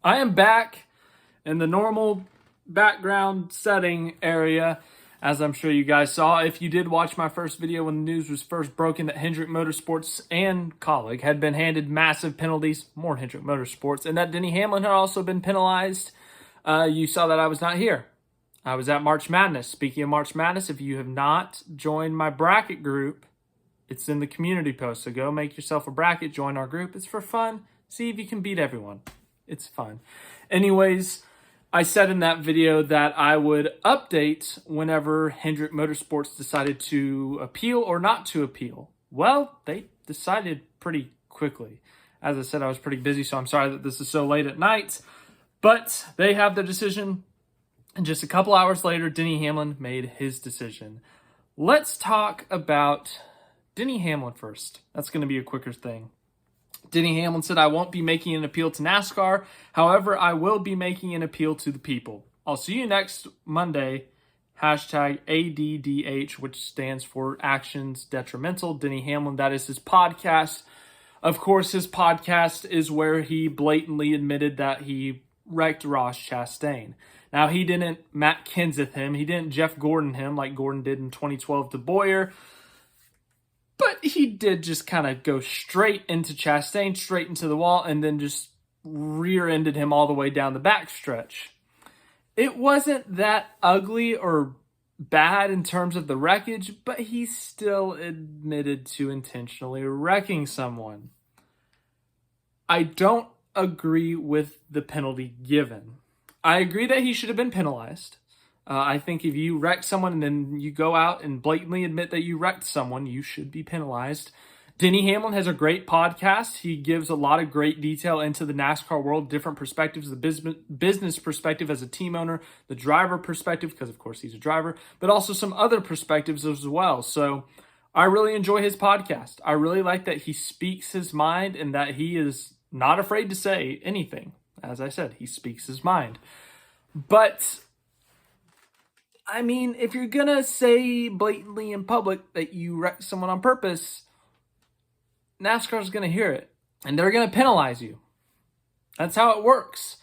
I am back in the normal background setting area, as I'm sure you guys saw. If you did watch my first video when the news was first broken that Hendrick Motorsports and Colleague had been handed massive penalties, more Hendrick Motorsports, and that Denny Hamlin had also been penalized, you saw that I was not here. I was at March Madness. Speaking of March Madness, if you have not joined my bracket group, it's in the community post. So go make yourself a bracket, join our group. It's for fun. See if you can beat everyone. It's fun. Anyways, I said in that video that I would update whenever Hendrick Motorsports decided to appeal or not to appeal. Well, they decided pretty quickly. As I said, I was pretty busy, so I'm sorry that this is so late at night. But they have their decision. And just a couple hours later, Denny Hamlin made his decision. Let's talk about Denny Hamlin first. That's going to be a quicker thing. Denny Hamlin said, I won't be making an appeal to NASCAR. However, I will be making an appeal to the people. I'll see you next Monday. Hashtag ADDH, which stands for Actions Detrimental. Denny Hamlin, that is his podcast. Of course, his podcast is where he blatantly admitted that he wrecked Ross Chastain. Now, he didn't Matt Kenseth him. He didn't Jeff Gordon him like Gordon did in 2012 to Boyer. But he did just kind of go straight into Chastain, straight into the wall, and then just rear-ended him all the way down the backstretch. It wasn't that ugly or bad in terms of the wreckage, but he still admitted to intentionally wrecking someone. I don't agree with the penalty given. I agree that he should have been penalized. I think if you wreck someone and then you go out and blatantly admit that you wrecked someone, you should be penalized. Denny Hamlin has a great podcast. He gives a lot of great detail into the NASCAR world, different perspectives, the business perspective as a team owner, the driver perspective, because of course he's a driver, but also some other perspectives as well. So I really enjoy his podcast. I really like that he speaks his mind and that he is not afraid to say anything. As I said, he speaks his mind. But I mean, if you're going to say blatantly in public that you wrecked someone on purpose, NASCAR's going to hear it, and they're going to penalize you. That's how it works.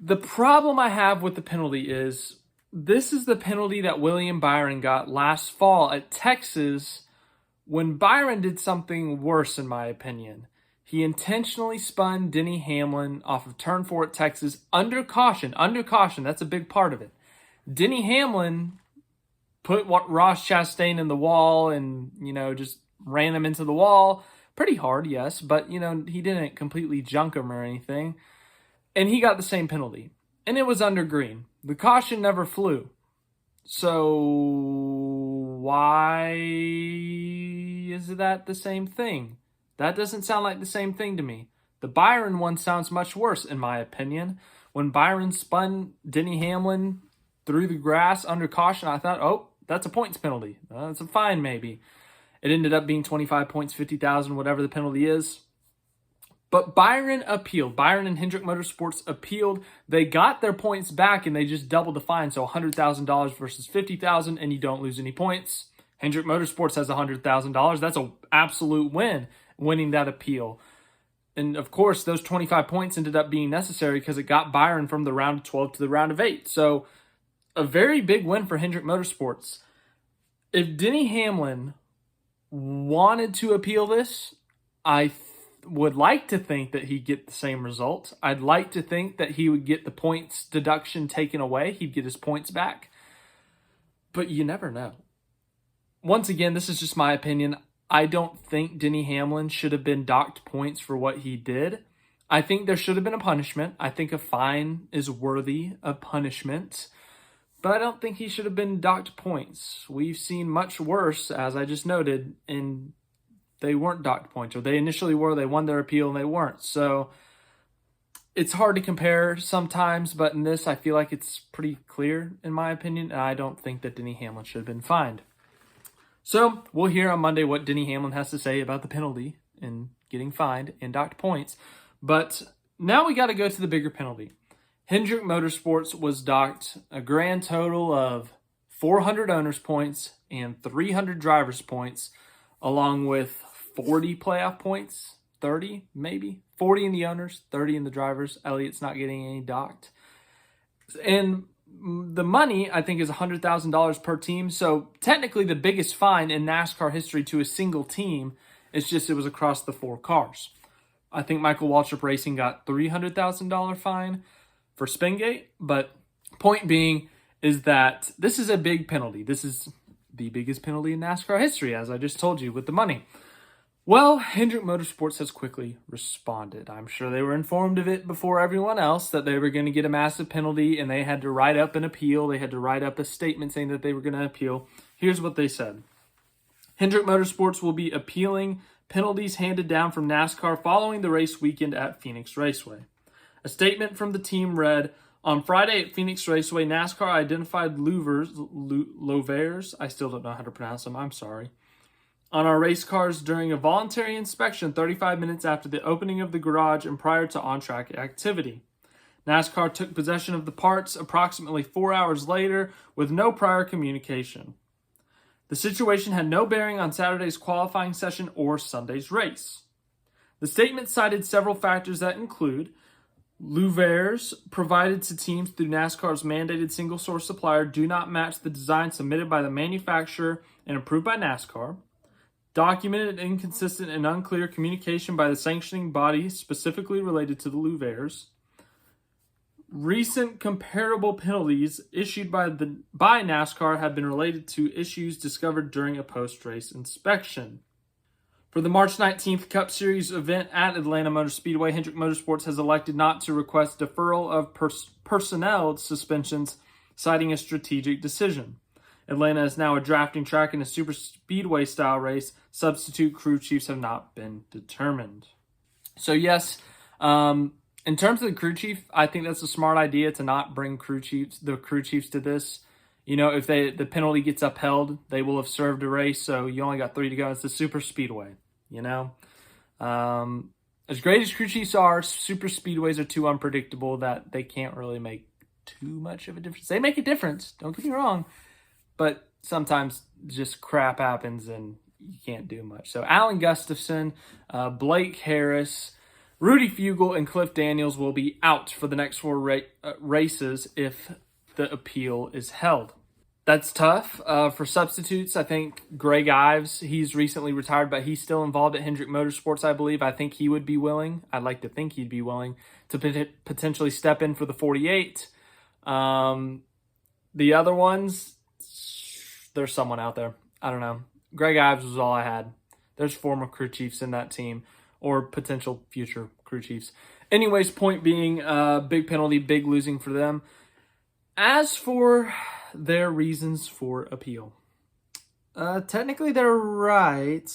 The problem I have with the penalty is this is the penalty that William Byron got last fall at Texas when Byron did something worse, in my opinion. He intentionally spun Denny Hamlin off of turn 4 at Texas under caution. Under caution, that's a big part of it. Denny Hamlin put Ross Chastain in the wall and, just ran him into the wall. Pretty hard, yes, but, he didn't completely junk him or anything. And he got the same penalty. And it was under green. The caution never flew. So why is that the same thing? That doesn't sound like the same thing to me. The Byron one sounds much worse, in my opinion. When Byron spun Denny Hamlin through the grass under caution, I thought, oh, that's a points penalty. That's a fine, maybe. It ended up being 25 points, 50,000, whatever the penalty is. But Byron appealed. Byron and Hendrick Motorsports appealed. They got their points back, and they just doubled the fine. So $100,000 versus $50,000, and you don't lose any points. Hendrick Motorsports has $100,000. That's an absolute win, winning that appeal. And, of course, those 25 points ended up being necessary because it got Byron from the round of 12 to the round of 8. So a very big win for Hendrick Motorsports. If Denny Hamlin wanted to appeal this, I would like to think that he'd get the same result. I'd like to think that he would get the points deduction taken away. He'd get his points back. But you never know. Once again, this is just my opinion. I don't think Denny Hamlin should have been docked points for what he did. I think there should have been a punishment. I think a fine is worthy of punishment. But I don't think he should have been docked points. We've seen much worse, as I just noted, and they weren't docked points. Or they initially were, they won their appeal, and they weren't. So it's hard to compare sometimes, but in this, I feel like it's pretty clear, in my opinion, and I don't think that Denny Hamlin should have been fined. So we'll hear on Monday what Denny Hamlin has to say about the penalty and getting fined and docked points. But now we got to go to the bigger penalty. Hendrick Motorsports was docked a grand total of 400 owners points and 300 drivers points, along with 40 playoff points, 30 maybe, 40 in the owners, 30 in the drivers. Elliott's not getting any docked. And the money, I think, is $100,000 per team. So technically the biggest fine in NASCAR history to a single team is just it was across the 4 cars. I think Michael Waltrip Racing got $300,000 fine for Spingate. But point being is that this is a big penalty. This is the biggest penalty in NASCAR history, as I just told you, with the money. Well, Hendrick Motorsports has quickly responded. I'm sure they were informed of it before everyone else that they were going to get a massive penalty, and they had to write up an appeal. They had to write up a statement saying that they were going to appeal. Here's what they said. Hendrick Motorsports will be appealing penalties handed down from NASCAR following the race weekend at Phoenix Raceway. A statement from the team read, on Friday at Phoenix Raceway, NASCAR identified louvers, I still don't know how to pronounce them, I'm sorry, on our race cars during a voluntary inspection 35 minutes after the opening of the garage and prior to on-track activity. NASCAR took possession of the parts approximately 4 hours later with no prior communication. The situation had no bearing on Saturday's qualifying session or Sunday's race. The statement cited several factors that include louvers provided to teams through NASCAR's mandated single-source supplier do not match the design submitted by the manufacturer and approved by NASCAR. Documented inconsistent and unclear communication by the sanctioning body specifically related to the louvers. Recent comparable penalties issued by NASCAR have been related to issues discovered during a post-race inspection. For the March 19th Cup Series event at Atlanta Motor Speedway, Hendrick Motorsports has elected not to request deferral of personnel suspensions, citing a strategic decision. Atlanta is now a drafting track in a super speedway style race. Substitute crew chiefs have not been determined. So yes, in terms of the crew chief, I think that's a smart idea to not bring the crew chiefs to this. You know, if the penalty gets upheld, they will have served a race, so you only got 3 to go. It's the super speedway, you know. As great as crew chiefs are, super speedways are too unpredictable that they can't really make too much of a difference. They make a difference, don't get me wrong. But sometimes just crap happens and you can't do much. So Alan Gustafson, Blake Harris, Rudy Fugle, and Cliff Daniels will be out for the next 4 races if the appeal is held. That's tough. For substitutes, I think Greg Ives, he's recently retired, but he's still involved at Hendrick Motorsports, I believe. I think he would be willing. I'd like to think he'd be willing to potentially step in for the 48. The other ones, there's someone out there. I don't know. Greg Ives was all I had. There's former crew chiefs in that team or potential future crew chiefs. Anyways, point being, big penalty, big losing for them. As for their reasons for appeal, technically they're right,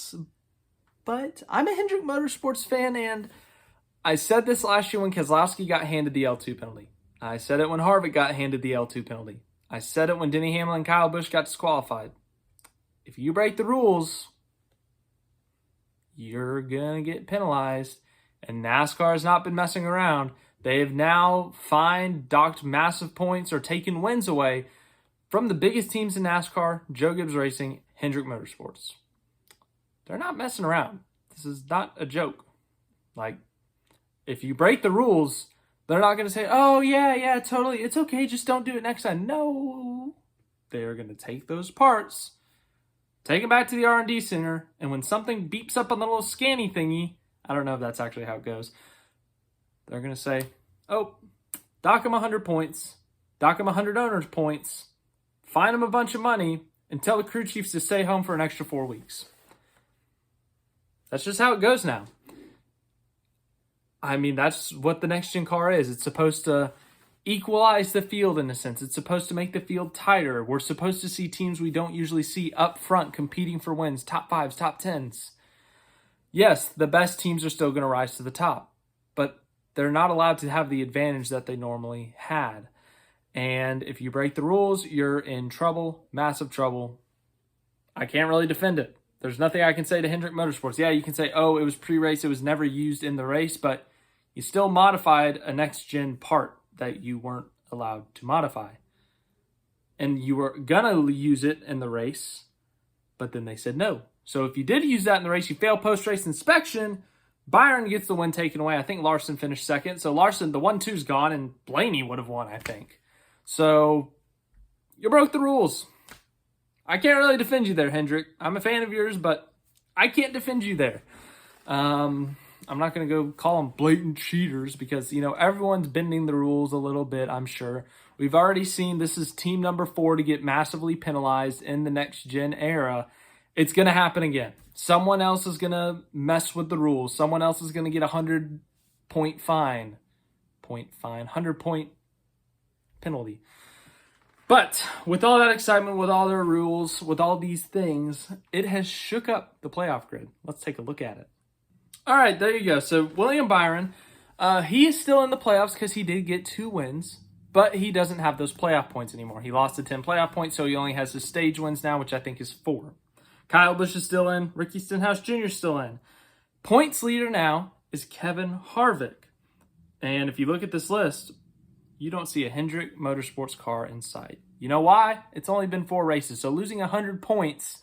but I'm a Hendrick Motorsports fan, and I said this last year when Keselowski got handed the L2 penalty. I said it when Harvick got handed the L2 penalty. I said it when Denny Hamlin and Kyle Busch got disqualified. If you break the rules, you're going to get penalized. And NASCAR has not been messing around. They have now fined, docked massive points, or taken wins away from the biggest teams in NASCAR, Joe Gibbs Racing, Hendrick Motorsports. They're not messing around. This is not a joke. Like, if you break the rules, they're not going to say, oh, yeah, totally. It's okay. Just don't do it next time. No. They're going to take those parts, take them back to the R&D center, and when something beeps up on the little scanny thingy, I don't know if that's actually how it goes, they're going to say, oh, dock them 100 points, dock them 100 owners points, fine them a bunch of money, and tell the crew chiefs to stay home for an extra 4 weeks. That's just how it goes now. I mean, that's what the next-gen car is. It's supposed to equalize the field in a sense. It's supposed to make the field tighter. We're supposed to see teams we don't usually see up front competing for wins, top 5s, top 10s. Yes, the best teams are still going to rise to the top, but they're not allowed to have the advantage that they normally had. And if you break the rules, you're in trouble, massive trouble. I can't really defend it. There's nothing I can say to Hendrick Motorsports. Yeah, you can say, oh, it was pre-race, it was never used in the race, but you still modified a next-gen part that you weren't allowed to modify. And you were going to use it in the race, but then they said no. So if you did use that in the race, you failed post-race inspection, Byron gets the win taken away. I think Larson finished second. So Larson, the 1-2's gone, and Blaney would have won, I think. So you broke the rules. I can't really defend you there, Hendrick. I'm a fan of yours, but I can't defend you there. I'm not going to go call them blatant cheaters because, everyone's bending the rules a little bit, I'm sure. We've already seen this is team number 4 to get massively penalized in the next-gen era. It's going to happen again. Someone else is going to mess with the rules. Someone else is going to get a 100-point fine. 100-point penalty. But with all that excitement, with all their rules, with all these things, it has shook up the playoff grid. Let's take a look at it. All right, there you go. So William Byron, he is still in the playoffs because he did get 2 wins, but he doesn't have those playoff points anymore. He lost the 10 playoff points, so he only has his stage wins now, which I think is 4. Kyle Busch is still in. Ricky Stenhouse Jr. is still in. Points leader now is Kevin Harvick. And if you look at this list, you don't see a Hendrick Motorsports car in sight. You know why? It's only been 4 races, so losing 100 points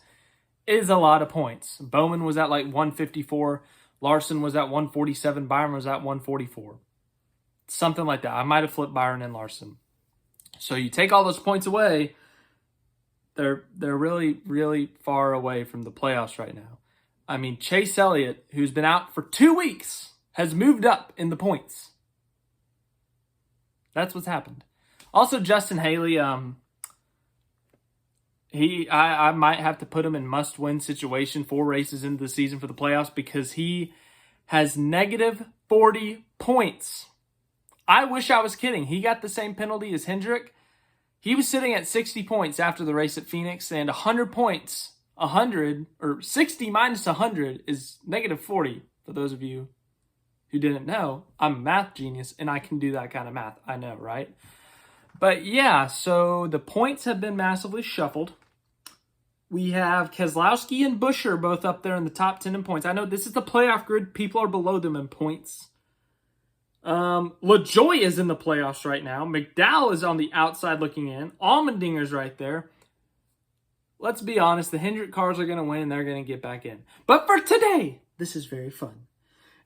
is a lot of points. Bowman was at like 154. Larson was at 147. Byron was at 144. Something like that. I might have flipped Byron and Larson. So you take all those points away, they're really, really far away from the playoffs right now. I mean, Chase Elliott, who's been out for 2 weeks, has moved up in the points. That's what's happened. Also, Justin Haley, I might have to put him in must-win situation 4 races into the season for the playoffs because he has negative 40 points. I wish I was kidding. He got the same penalty as Hendrick. He was sitting at 60 points after the race at Phoenix, and 100 points, 60 minus 100 is negative 40, for those of you who didn't know. I'm a math genius, and I can do that kind of math. I know, right? But yeah, so the points have been massively shuffled. We have Keselowski and Buescher both up there in the top 10 in points. I know this is the playoff grid. People are below them in points. LaJoy is in the playoffs right now. McDowell is on the outside looking in. Allmendinger's right there. Let's be honest. The Hendrick cars are going to win, and they're going to get back in. But for today, this is very fun.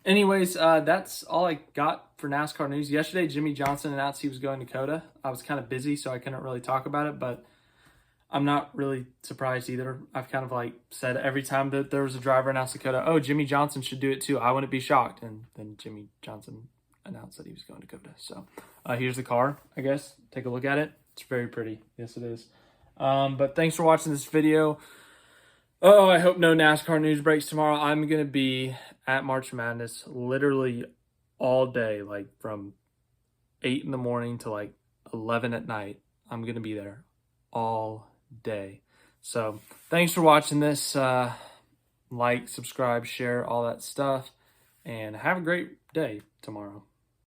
Anyways, that's all I got for NASCAR news. Yesterday, Jimmy Johnson announced he was going to COTA. I was kind of busy, so I couldn't really talk about it, but I'm not really surprised either. I've kind of said every time that there was a driver announced to COTA, oh, Jimmy Johnson should do it too. I wouldn't be shocked. And then Jimmy Johnson announced that he was going to COTA. So here's the car, I guess. Take a look at it. It's very pretty. Yes, it is. But thanks for watching this video. Oh, I hope no NASCAR news breaks tomorrow. I'm going to be at March Madness literally all day, from 8 in the morning to 11 at night. I'm going to be there all day. So thanks for watching this. Like, subscribe, share, all that stuff. And have a great day tomorrow.